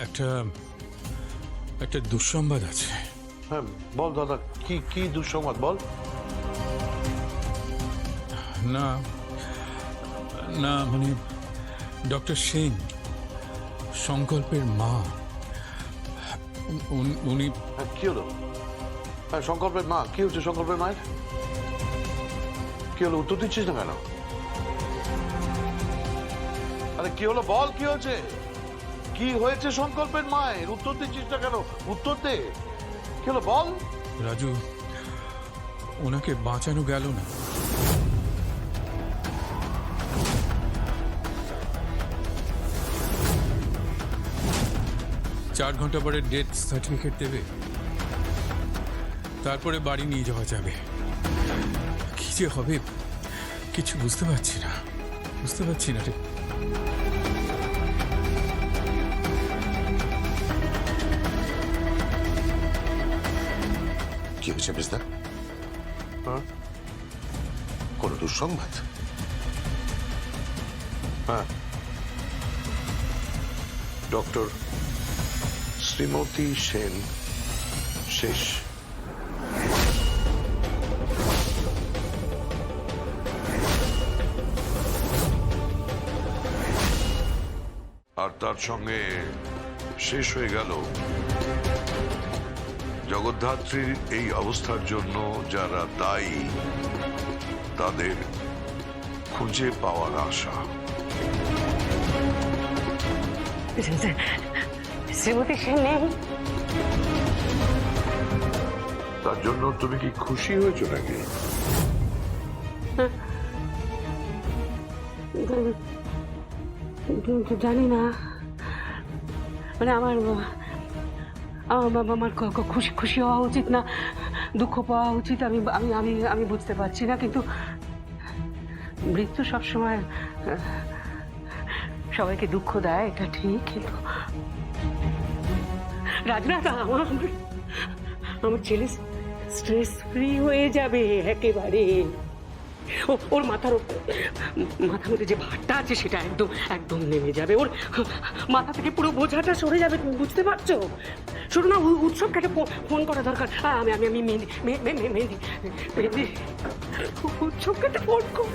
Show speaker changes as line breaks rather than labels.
একটা একটা দুঃসংবাদ আছে।
হ্যাঁ বল দাদা, কি কি দুঃসংবাদ বল।
না না মানে ডক্টর সেন, সংকল্পের মা, উনি
হ্যাঁ কি হলো? হ্যাঁ সংকল্পের মা, কি হচ্ছে সংকল্পের মায়ের? কি হলো, উত্তর দিচ্ছিস না কেন? আরে কি হলো বল, কি হয়েছে? কি হয়েছে সংকল্পের মায়ের? উত্তর দিচ্ছিস না কেন? উত্তর দে, কি হলো বল।
রাজু, ওনাকে বাঁচানো গেল না। চার ঘন্টা পরে ডেথ সার্টিফিকেট দেবে, তারপরে বাড়ি নিয়ে যাওয়া যাবে। কি যে হবে কিছু বুঝতে পারছি না রে।
কি হয়েছে বিজদা?
হ্যাঁ
কোন দুঃসংবাদ?
হ্যাঁ, ডক্টর শ্রীমতী সেন শেষ। আর তার সঙ্গে শেষ হয়ে গেল জগদ্ধাত্রীর এই অবস্থার জন্য যারা দায়ী তাদের খুঁজে পাওয়ার আশা।
শ্রীমতী সেন নেই?
তার জন্য তুমি কি খুশি হয়েছো নাকি?
জানি না, মানে আমার খুশি খুশি হওয়া উচিত না দুঃখ পাওয়া উচিত, আমি আমি আমি আমি বুঝতে পারছি না। কিন্তু মৃত্যু সবসময় সবাইকে দুঃখ দেয়, এটা ঠিক। কিন্তু রাজনাথ, আমার ছেলে স্ট্রেস ফ্রি হয়ে যাবে একেবারে। ওর মাথার মধ্যে যে ভারটা আছে সেটা একদম একদম নেমে যাবে। ওর মাথা থেকে পুরো বোঝাটা সরে যাবে, তুমি বুঝতে পারছো? শোনো না, উৎসবকে একটা ফোন করা দরকার। আমি মেহেন্দি উৎসবকে একটা ফোন কর।